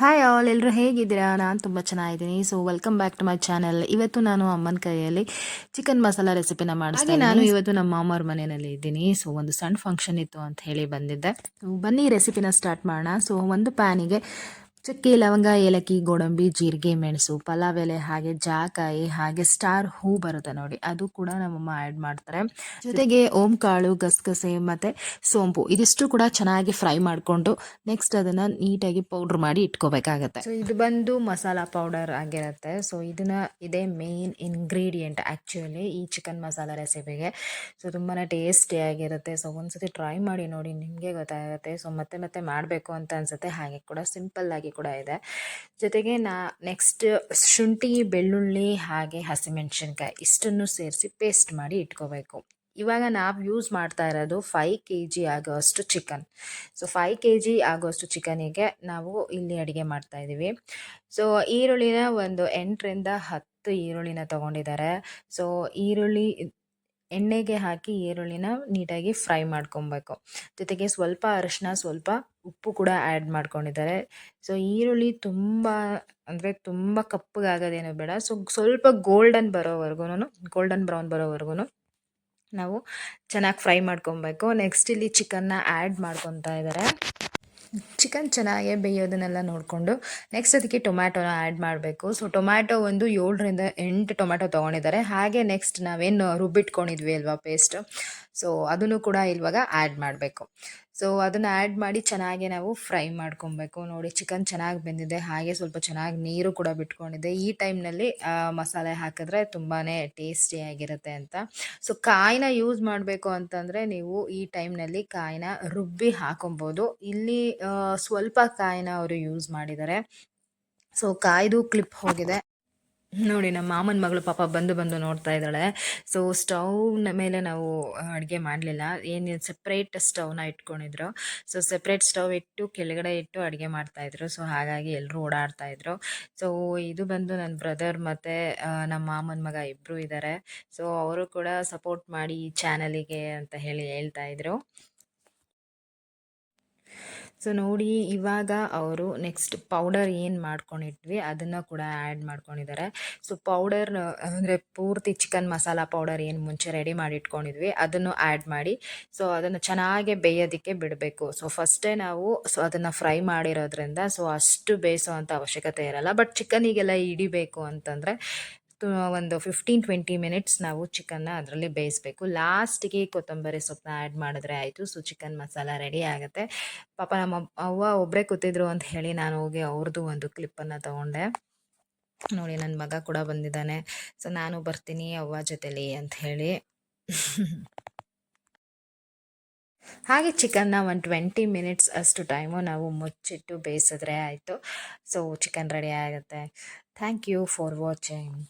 Hi all, ಎಲ್ಲರೂ ಹೇಗಿದ್ದೀರಾ? ನಾನು ತುಂಬ ಚೆನ್ನಾಗಿದ್ದೀನಿ. So welcome back to my channel. ಇವತ್ತು ನಾನು ಅಮ್ಮನ ಕೈಯಲ್ಲಿ ಚಿಕನ್ ಮಸಾಲ ರೆಸಿಪಿನ ಮಾಡಿಸ್ತೀನಿ. ನಾನು ಇವತ್ತು ನಮ್ಮ ಮಾಮವ್ರ ಮನೆಯಲ್ಲಿ ಇದ್ದೀನಿ. ಸೊ ಒಂದು ಸಣ್ಣ ಫಂಕ್ಷನ್ ಇತ್ತು ಅಂತ ಹೇಳಿ ಬಂದಿದ್ದೆ. ಬನ್ನಿ ರೆಸಿಪಿನ ಸ್ಟಾರ್ಟ್ ಮಾಡೋಣ. ಸೊ ಒಂದು ಪ್ಯಾನಿಗೆ ಚಕ್ಕೆ, ಲವಂಗ, ಏಲಕ್ಕಿ, ಗೋಡಂಬಿ, ಜೀರಿಗೆ, ಮೆಣಸು, ಪಲಾವ್ ಎಲೆ, ಹಾಗೆ ಜಾಕಾಯಿ, ಹಾಗೆ ಸ್ಟಾರ್ ಹೂ ಬರುತ್ತೆ ನೋಡಿ, ಅದು ಕೂಡ ನಮ್ಮಮ್ಮ ಆ್ಯಡ್ ಮಾಡ್ತಾರೆ. ಜೊತೆಗೆ ಓಂ ಕಾಳು, ಗಸಗಸೆ ಮತ್ತು ಸೋಂಪು ಇದಿಷ್ಟು ಕೂಡ ಚೆನ್ನಾಗಿ ಫ್ರೈ ಮಾಡಿಕೊಂಡು ನೆಕ್ಸ್ಟ್ ಅದನ್ನು ನೀಟಾಗಿ ಪೌಡ್ರ್ ಮಾಡಿ ಇಟ್ಕೋಬೇಕಾಗತ್ತೆ. ಸೊ ಇದು ಬಂದು ಮಸಾಲ ಪೌಡರ್ ಆಗಿರುತ್ತೆ. ಸೊ ಇದೇ ಮೇನ್ ಇಂಗ್ರೀಡಿಯೆಂಟ್ ಆ್ಯಕ್ಚುಲಿ ಈ ಚಿಕನ್ ಮಸಾಲ ರೆಸಿಪಿಗೆ. ಸೊ ತುಂಬಾ ಟೇಸ್ಟಿಯಾಗಿರುತ್ತೆ. ಸೊ ಒಂದ್ಸತಿ ಟ್ರೈ ಮಾಡಿ ನೋಡಿ, ನಿಮಗೆ ಗೊತ್ತಾಗುತ್ತೆ. ಸೊ ಮತ್ತೆ ಮಾಡಬೇಕು ಅಂತ ಅನಿಸುತ್ತೆ. ಹಾಗೆ ಕೂಡ ಸಿಂಪಲ್ ಆಗಿ ಕೂಡ ಇದೆ. ಜೊತೆಗೆ ನೆಕ್ಸ್ಟ್ ಶುಂಠಿ, ಬೆಳ್ಳುಳ್ಳಿ, ಹಾಗೆ ಹಸಿಮೆಣಸಿನ್ಕಾಯಿ ಇಷ್ಟನ್ನು ಸೇರಿಸಿ ಪೇಸ್ಟ್ ಮಾಡಿ ಇಟ್ಕೋಬೇಕು. ಇವಾಗ ನಾವು ಯೂಸ್ ಮಾಡ್ತಾ ಇರೋದು 5 kg ಆಗೋಷ್ಟು ಚಿಕನ್. ಸೊ 5 kg ಆಗೋಷ್ಟು ಚಿಕನಿಗೆ ನಾವು ಇಲ್ಲಿ ಅಡುಗೆ ಮಾಡ್ತಾ ಇದ್ದೀವಿ. ಸೊ ಈರುಳ್ಳಿನ ಒಂದು 8ರಿಂದ 10 ಈರುಳ್ಳಿನ ತೊಗೊಂಡಿದ್ದಾರೆ. ಸೊ ಈರುಳ್ಳಿ ಎಣ್ಣೆಗೆ ಹಾಕಿ ಈರುಳ್ಳಿನ ನೀಟಾಗಿ ಫ್ರೈ ಮಾಡ್ಕೊಬೇಕು. ಜೊತೆಗೆ ಸ್ವಲ್ಪ ಅರಿಶಿನ, ಸ್ವಲ್ಪ ಉಪ್ಪು ಕೂಡ ಆ್ಯಡ್ ಮಾಡ್ಕೊಂಡಿದ್ದಾರೆ. ಸೊ ಈರುಳ್ಳಿ ತುಂಬ ಕಪ್ಪಗಾಗೋದೇನೋ ಬೇಡ. ಸೊ ಸ್ವಲ್ಪ ಗೋಲ್ಡನ್ ಬ್ರೌನ್ ಬರೋವರೆಗೂ ನಾವು ಚೆನ್ನಾಗಿ ಫ್ರೈ ಮಾಡ್ಕೊಬೇಕು. ನೆಕ್ಸ್ಟ್ ಇಲ್ಲಿ ಚಿಕನ್ನ ಆ್ಯಡ್ ಮಾಡ್ಕೊತಾ ಇದ್ದಾರೆ. ಚಿಕನ್ ಚೆನ್ನಾಗಿ ಬೇಯೋದನ್ನೆಲ್ಲ ನೋಡಿಕೊಂಡು ನೆಕ್ಸ್ಟ್ ಅದಕ್ಕೆ ಟೊಮ್ಯಾಟೊನ ಆ್ಯಡ್ ಮಾಡಬೇಕು. ಸೊ ಟೊಮ್ಯಾಟೊ ಒಂದು 7ರಿಂದ 8 ಟೊಮ್ಯಾಟೊ ತೊಗೊಂಡಿದ್ದಾರೆ. ಹಾಗೆ ನೆಕ್ಸ್ಟ್ ನಾವೇನು ರುಬ್ಬಿಟ್ಕೊಂಡಿದ್ವಿ ಅಲ್ವಾ ಪೇಸ್ಟ್, ಸೊ ಅದನ್ನು ಕೂಡ ಇವಾಗ ಆ್ಯಡ್ ಮಾಡಬೇಕು. ಸೊ ಅದನ್ನು ಆ್ಯಡ್ ಮಾಡಿ ಚೆನ್ನಾಗಿ ನಾವು ಫ್ರೈ ಮಾಡ್ಕೊಬೇಕು. ನೋಡಿ ಚಿಕನ್ ಚೆನ್ನಾಗಿ ಬೆಂದಿದೆ, ಹಾಗೆ ಸ್ವಲ್ಪ ಚೆನ್ನಾಗಿ ನೀರು ಕೂಡ ಬಿಟ್ಕೊಂಡಿದೆ. ಈ ಟೈಮ್ನಲ್ಲಿ ಮಸಾಲೆ ಹಾಕಿದ್ರೆ ತುಂಬಾ ಟೇಸ್ಟಿಯಾಗಿರುತ್ತೆ ಅಂತ. ಸೊ ಕಾಯಿನ ಯೂಸ್ ಮಾಡಬೇಕು ಅಂತಂದರೆ ನೀವು ಈ ಟೈಮ್ನಲ್ಲಿ ಕಾಯಿನ ರುಬ್ಬಿ ಹಾಕೊಬೋದು. ಇಲ್ಲಿ ಸ್ವಲ್ಪ ಕಾಯಿನ ಅವರು ಯೂಸ್ ಮಾಡಿದ್ದಾರೆ. ಸೊ ಕಾಯ್ದು ಕ್ಲಿಪ್ ಹೋಗಿದೆ ನೋಡಿ. ನಮ್ಮ ಮಾಮನ ಮಗಳು ಪಾಪ ಬಂದು ನೋಡ್ತಾ ಇದ್ದಾಳೆ. ಸೊ ಸ್ಟವ್ನ ಮೇಲೆ ನಾವು ಅಡುಗೆ ಮಾಡಲಿಲ್ಲ, ಏನು ಸೆಪ್ರೇಟ್ ಸ್ಟವ್ನ ಇಟ್ಕೊಂಡಿದ್ರು. ಸೊ ಸೆಪ್ರೇಟ್ ಸ್ಟವ್ ಇಟ್ಟು ಕೆಳಗಡೆ ಇಟ್ಟು ಅಡುಗೆ ಮಾಡ್ತಾಯಿದ್ರು. ಸೊ ಹಾಗಾಗಿ ಎಲ್ಲರೂ ಓಡಾಡ್ತಾಯಿದ್ರು. ಸೊ ಇದು ಬಂದು ನನ್ನ ಬ್ರದರ್ ಮತ್ತು ನಮ್ಮ ಮಾಮನ ಮಗ ಇಬ್ಬರು ಇದ್ದಾರೆ. ಸೊ ಅವರು ಕೂಡ ಸಪೋರ್ಟ್ ಮಾಡಿ ಈ ಚಾನಲಿಗೆ ಅಂತ ಹೇಳಿ ಹೇಳ್ತಾಯಿದ್ರು. ಸೊ ನೋಡಿ ಇವಾಗ ಅವರು ನೆಕ್ಸ್ಟ್ ಪೌಡರ್ ಏನು ಮಾಡ್ಕೊಂಡಿದ್ವಿ ಅದನ್ನು ಕೂಡ ಆ್ಯಡ್ ಮಾಡ್ಕೊಂಡಿದ್ದಾರೆ. ಸೊ ಪೌಡರ್ ಅಂದರೆ ಪೂರ್ತಿ ಚಿಕನ್ ಮಸಾಲ ಪೌಡರ್ ಏನು ಮುಂಚೆ ರೆಡಿ ಮಾಡಿ ಇಟ್ಕೊಂಡಿದ್ವಿ ಅದನ್ನು ಆ್ಯಡ್ ಮಾಡಿ ಸೊ ಅದನ್ನು ಚೆನ್ನಾಗಿ ಬೇಯೋದಕ್ಕೆ ಬಿಡಬೇಕು. ಸೊ ಫಸ್ಟೇ ನಾವು ಅದನ್ನು ಫ್ರೈ ಮಾಡಿರೋದ್ರಿಂದ ಸೊ ಅಷ್ಟು ಬೇಯಿಸೋ ಅಂಥ ಅವಶ್ಯಕತೆ ಇರಲ್ಲ. ಬಟ್ ಚಿಕನಿಗೆಲ್ಲ ಹಿಡಿಬೇಕು ಅಂತಂದರೆ ಒಂದು 15-20 ಮಿನಿಟ್ಸ್ ನಾವು ಚಿಕನ್ನ ಅದರಲ್ಲಿ ಬೇಯಿಸಬೇಕು. ಲಾಸ್ಟಿಗೆ ಕೊತ್ತಂಬರಿ ಸೊಪ್ಪನ್ನ ಆ್ಯಡ್ ಮಾಡಿದ್ರೆ ಆಯಿತು. ಸೊ ಚಿಕನ್ ಮಸಾಲ ರೆಡಿ ಆಗುತ್ತೆ. ಪಾಪ ನಮ್ಮ ಅವ್ವ ಒಬ್ಬರೇ ಕೂತಿದ್ರು ಅಂತ ಹೇಳಿ ನಾನು ಹೋಗಿ ಅವ್ರದ್ದು ಒಂದು ಕ್ಲಿಪ್ಪನ್ನು ತೊಗೊಂಡೆ. ನೋಡಿ ನನ್ನ ಮಗ ಕೂಡ ಬಂದಿದ್ದಾನೆ. ಸೊ ನಾನು ಬರ್ತೀನಿ ಅವ್ವ ಜೊತೆಲಿ ಅಂತ ಹೇಳಿ. ಹಾಗೆ ಚಿಕನ್ನ ಒಂದು 20 ಮಿನಿಟ್ಸ್ ಅಷ್ಟು ಟೈಮು ನಾವು ಮುಚ್ಚಿಟ್ಟು ಬೇಯಿಸಿದ್ರೆ ಆಯಿತು. ಸೊ ಚಿಕನ್ ರೆಡಿ ಆಗುತ್ತೆ. Thank you for watching.